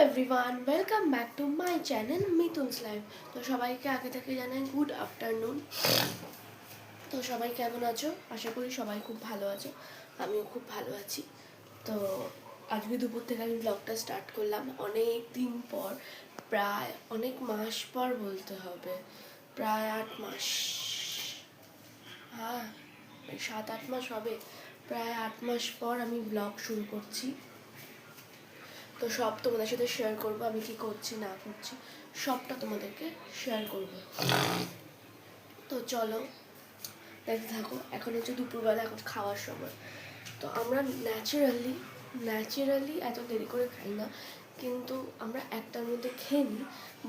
Everyone, welcome back to my channel Mithun's life. তো সবাইকে আগে থেকে জানাই গুড আফটারনুন। তো সবাই কেমন আছো? আশা করি সবাই খুব ভালো আছো, আমিও খুব ভালো আছি। তো আজকে দুপুর থেকে আমি ব্লগটা স্টার্ট করলাম অনেক দিন পর, প্রায় অনেক মাস পর বলতে হবে, প্রায় 8 মাস। হ্যাঁ, 7-8 মাস হবে। প্রায় 8 মাস পর আমি ব্লগ শুরু করছি। তো সব তোমাদের সাথে শেয়ার করবো, আমি কি করছি না করছি সবটা তোমাদেরকে শেয়ার করব। তো চলো দেখতে থাকো। এখন হচ্ছে দুপুরবেলা, এখন খাওয়ার সময়। তো আমরা ন্যাচারালি এত দেরি করে খাই না, কিন্তু আমরা একটার মধ্যে খেয়ে নিই।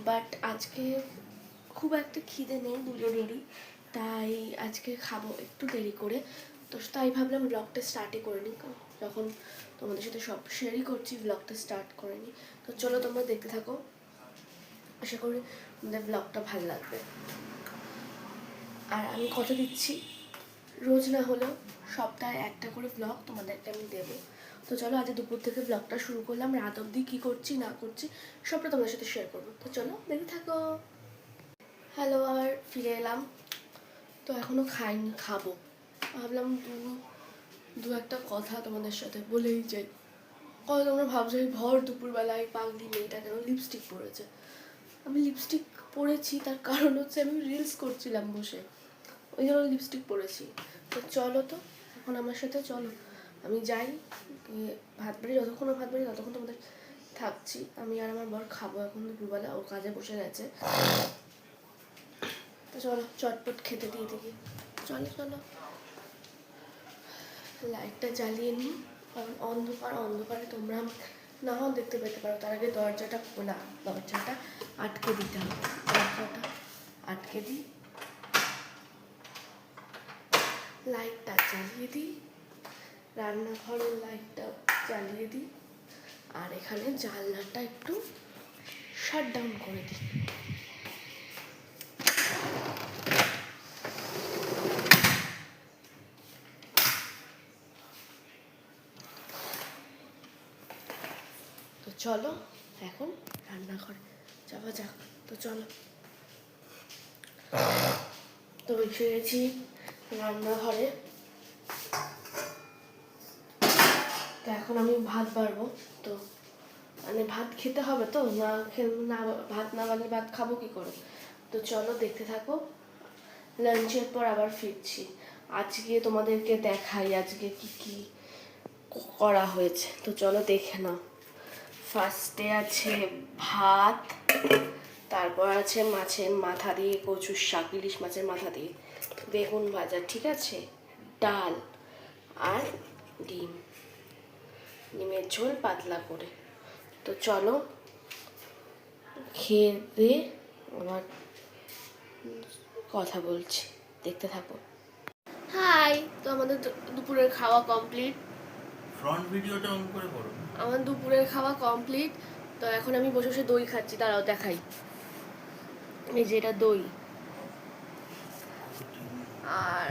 বাট আজকে খুব একটা খিদে নেই দুজনেরই, তাই আজকে খাবো একটু দেরি করে। তো তাই ভাবলাম ব্লগটা স্টার্টই করে নিই, যখন তোমাদের সাথে সব শেয়ারই করছি ব্লগটা স্টার্ট করে নিই। তো চলো তোমরা দেখতে থাকো, আশা করি তোমাদের ব্লগটা ভালো লাগবে। আর আমি কথা দিচ্ছি, রোজ না হলেও সপ্তাহে একটা করে ব্লগ তোমাদেরকে আমি দেবো। তো চলো আজ দুপুর থেকে ব্লগটা শুরু করলাম, রাত অবধি কী করছি না করছি সবটা তোমাদের সাথে শেয়ার করবো। তো চলো দেখতে থাকো। হ্যালো, আবার ফিরে এলাম। তো এখনও খাইনি, খাবো। ভাবলাম দু একটা কথা তোমাদের সাথে বলেই যাই। কত তোমরা ভাবছো এই ভর দুপুরবেলায় পাগলি মেয়েটা কেন লিপস্টিক পরেছে। আমি লিপস্টিক পরেছি, তার কারণ হচ্ছে আমি রিলস করছিলাম বসে, ওই জন্য লিপস্টিক পরেছি। তো চলো, তো এখন আমার সাথে চলো, আমি যাই ভাত বাড়ি। যতক্ষণ ভাত বাড়ি ততক্ষণ তোমাদের থাকছি। আমি আর আমার বর খাবো এখন দুপুরবেলা, ও কাজে বসে গেছে। তো চলো চটপট খেতে দিয়ে দেখি। চলো লাইটটা জ্বালিয়ে নিই, কারণ অন্ধকারে তোমরা নাও দেখতে পেতে পারো। তার আগে দরজাটা খোলা, দরজাটা আটকে দিতে হবে। দরজাটা আটকে দিই, লাইটটা জ্বালিয়ে দিই, রান্নাঘরের লাইটটা জ্বালিয়ে দিই, আর এখানে জানলাটা একটু শাট ডাউন করে দিই। তো চলো এখন রান্নাঘরে যাওয়া যাক। তো চলো, তো এসে গেছি রান্নাঘরে। তো এখন আমি ভাত বাড়বো। তো মানে ভাত খেতে হবে, তো না ভাত না বাড়লে ভাত খাবো কি করে। তো চলো দেখতে থাকো, লাঞ্চের পর আবার ফিরছি। আজকে তোমাদেরকে দেখাই আজকে কি কি করা হয়েছে। তো চলো দেখে নাও। ফার্স্টে আছে ভাত, তারপর আছে মাছের মাথা দিয়ে কচুর শাক, ইলিশ মাছের মাথা দিয়ে বেগুন ভাজা, ঠিক আছে, ডাল আর ডিমের ঝোল পাতলা করে। তো চলো খেয়ে দিয়ে আবার কথা বলছি, দেখতে থাকো। হাই, তো আমাদের দুপুরের খাওয়া কমপ্লিট। ফ্রন্ট ভিডিওটা অন করে করো। আমার দুপুরের খাওয়া কমপ্লিট। তো এখন আমি বসে বসে দই খাচ্ছি, দাঁড়াও দেখাই। এই যে এটা দই, আর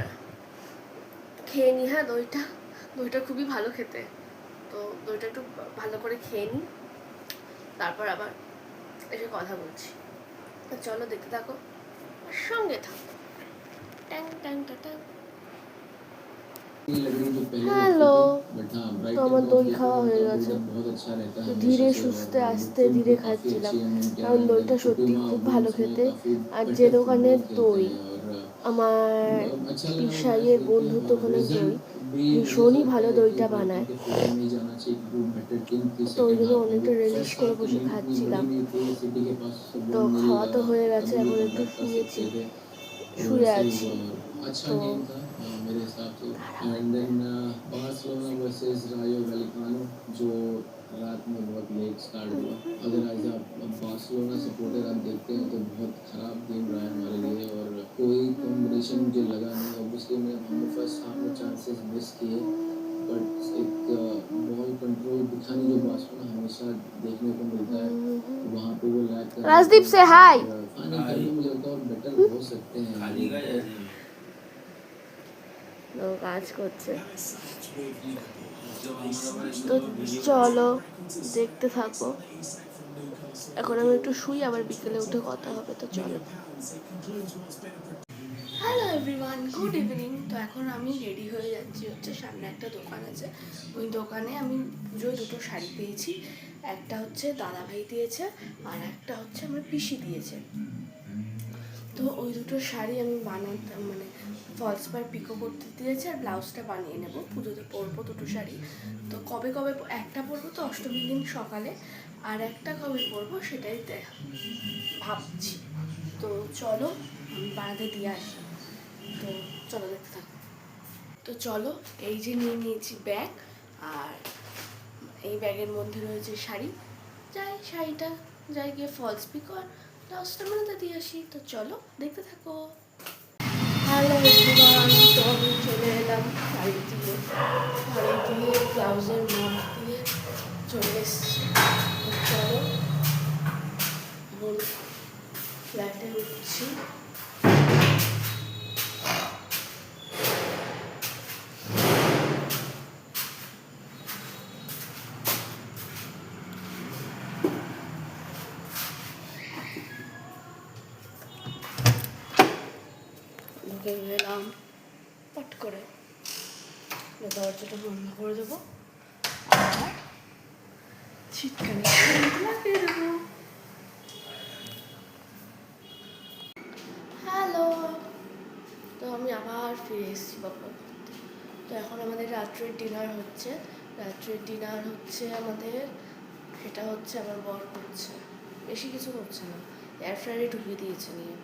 খেয়ে নি। হ্যাঁ, দইটা খুবই ভালো খেতে। তো দইটা একটু ভালো করে খেয়ে নিই, তারপর আবার এসে কথা বলছি। তো চলো দেখতে থাকো, সঙ্গে থাকো। ট্যাং ট্যাং ট্যাং। হ্যালো, তো আমার দই খাওয়া হয়ে গেছে। তো ধীরে সুস্থে আস্তে ধীরে খাচ্ছিলাম, কারণ দইটা সত্যি খুব ভালো খেতে। আর যে দোকানের দই, আমার পিসাইয়ের বন্ধুর দোকানের দই ভীষণই ভালো দইটা বানায়। তো ওই জন্য অনেকটা রিলিশ করে বসে খাচ্ছিলাম। তো খাওয়া তো হয়ে গেছে, এখন একটু শুয়ে আছি। তো मेरे हिसाब से एंड देन बार्सिलोना वर्सेस रायो वैलेकानो जो रात में बहुत लेट स्टार्ट हुआ। अगर आज आप बार्सिलोना सपोर्टर आप देखते हैं तो बहुत खराब गेम रहा है हमारे लिए और कोई कॉम्बिनेशन मुझे लगा नहीं। ऑब्वियसली हमने फर्स्ट हाफ में चांसेस मिस किए, बट एक बॉल कंट्रोल दिखा नहीं जो बार्सिलोना हमेशा देखने को मिलता है, वहाँ पे वो लैक कर राजदीप से हाय। फाइनल करने मुझे लगता है बेटर हो सकते हैं। কাজ করছে। তো চলো দেখতে থাকো। এখন আমি একটু শুই, আবার বিকেলে উঠে কথা হবে, তো চলো। Hello everyone, good evening. তো এখন আমি রেডি হয়ে যাচ্ছি, হচ্ছে সামনে একটা দোকান আছে, ওই দোকানে আমি পুজোয় দুটো শাড়ি পেয়েছি। একটা হচ্ছে দাদাভাই দিয়েছে, আর একটা হচ্ছে আমার পিসি দিয়েছে। তো ওই দুটো শাড়ি আমি বানাতাম, মানে ফলস পার পিকো করতে দিয়েছে, আর ব্লাউজটা বানিয়ে নেবো। পুজোতে পরবো দুটো শাড়ি। তো কবে কবে একটা পরবো তো অষ্টমীর দিন সকালে, আর একটা কবে পরবো সেটাই ভাবছি। তো চলো আমি বানাতে দিয়ে আসি। তো চলো দেখতে থাকো। তো চলো, এই যে নিয়ে নিয়েছি ব্যাগ, আর এই ব্যাগের মধ্যে রয়েছে শাড়ি। শাড়িটা যাই গিয়ে ফলস পিক আর ব্লাউজটা বানাতে দিয়ে আসি। তো চলো দেখতে থাকো। হ্যালো এভরিওয়ান, তো আমি চলে এলাম শাড়ি দিয়ে ব্লাউজের মাপ দিয়ে চলে এসেছি। তো চলো এখন ফ্ল্যাটে উঠছি। ঢুকে গেলাম পট করে, দরজাটা বন্ধ করে দেবো আর ছিটকানি লাগিয়ে দেবো। হ্যালো, তো আমি আবার ফিরে এসেছি বাবা। তো এখন আমাদের রাত্রের ডিনার হচ্ছে। আমাদের, সেটা হচ্ছে আমার বর করছে, বেশি কিছু করছে না, এয়ার ফ্রায়ারে ঢুকিয়ে দিয়েছে নিয়ে।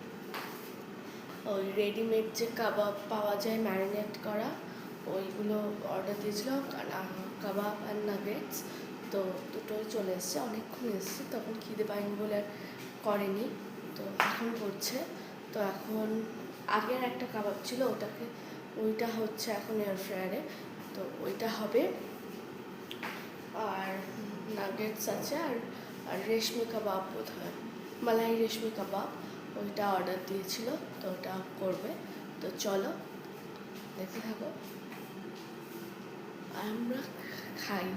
ওই রেডিমেড যে কাবাব পাওয়া যায় ম্যারিনেট করা, ওইগুলো অর্ডার দিয়েছিল, কাবাব আর নাগেটস। তো দুটোই চলে এসছে, অনেকক্ষণ এসছে, তখন খিদে পায়নি বলে আর করেনি। তো এখন করছে। তো এখন আগের একটা কাবাব ছিল, ওইটা হচ্ছে এখন এয়ার ফ্রায়ারে, তো ওইটা হবে। আর নাগেটস আছে, আর রেশমি কাবাব বোধ হয়, মালাই রেশমি কাবাব, ওইটা অর্ডার দিয়েছিল, তো ওটা করবে। তো চলো দেখতে থাকো, আমরা খাই।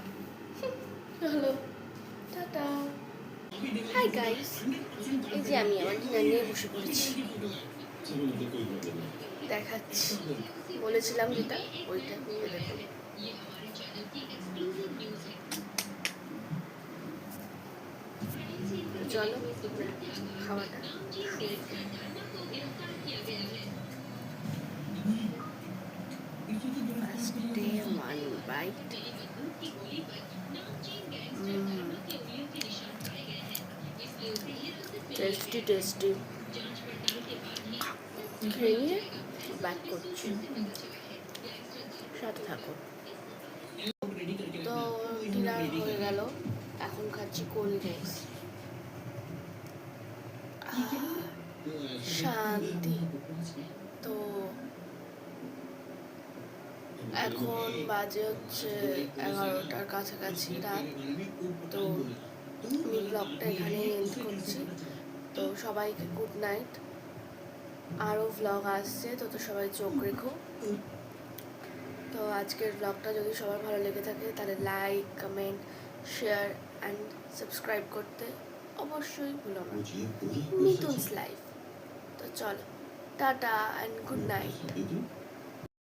চলো, টাটা। হাই গাইস, এই যে আমি আমার ডিনার নিয়ে বসে পড়েছি, দেখাচ্ছি। বলেছিলাম যেটা, ওইটা নিয়ে দেখো। চলো খাওয়াটা day one bite. Tasty tasty, খেয়ে ব্যাক করছি, সাথে থাকো। তো ডিনার হয়ে গেল, এখন খাচ্ছি কোল্ড ড্রিঙ্কস। শান্তি। তো এখন বাজে হচ্ছে 11টার কাছাকাছি রাত। তো আমি ব্লগটা এখানে এন্ড করছি। তো সবাইকে গুড নাইট। আরও ব্লগ আসছে, তো সবাই চোখ রেখো। তো আজকের ব্লগটা যদি সবার ভালো লেগে থাকে, তাহলে like, comment, share and subscribe করতে অবশ্যই ভুলো না। মিতুনস লাইফ। তো চলো, টাটা অ্যান্ড গুড নাইট।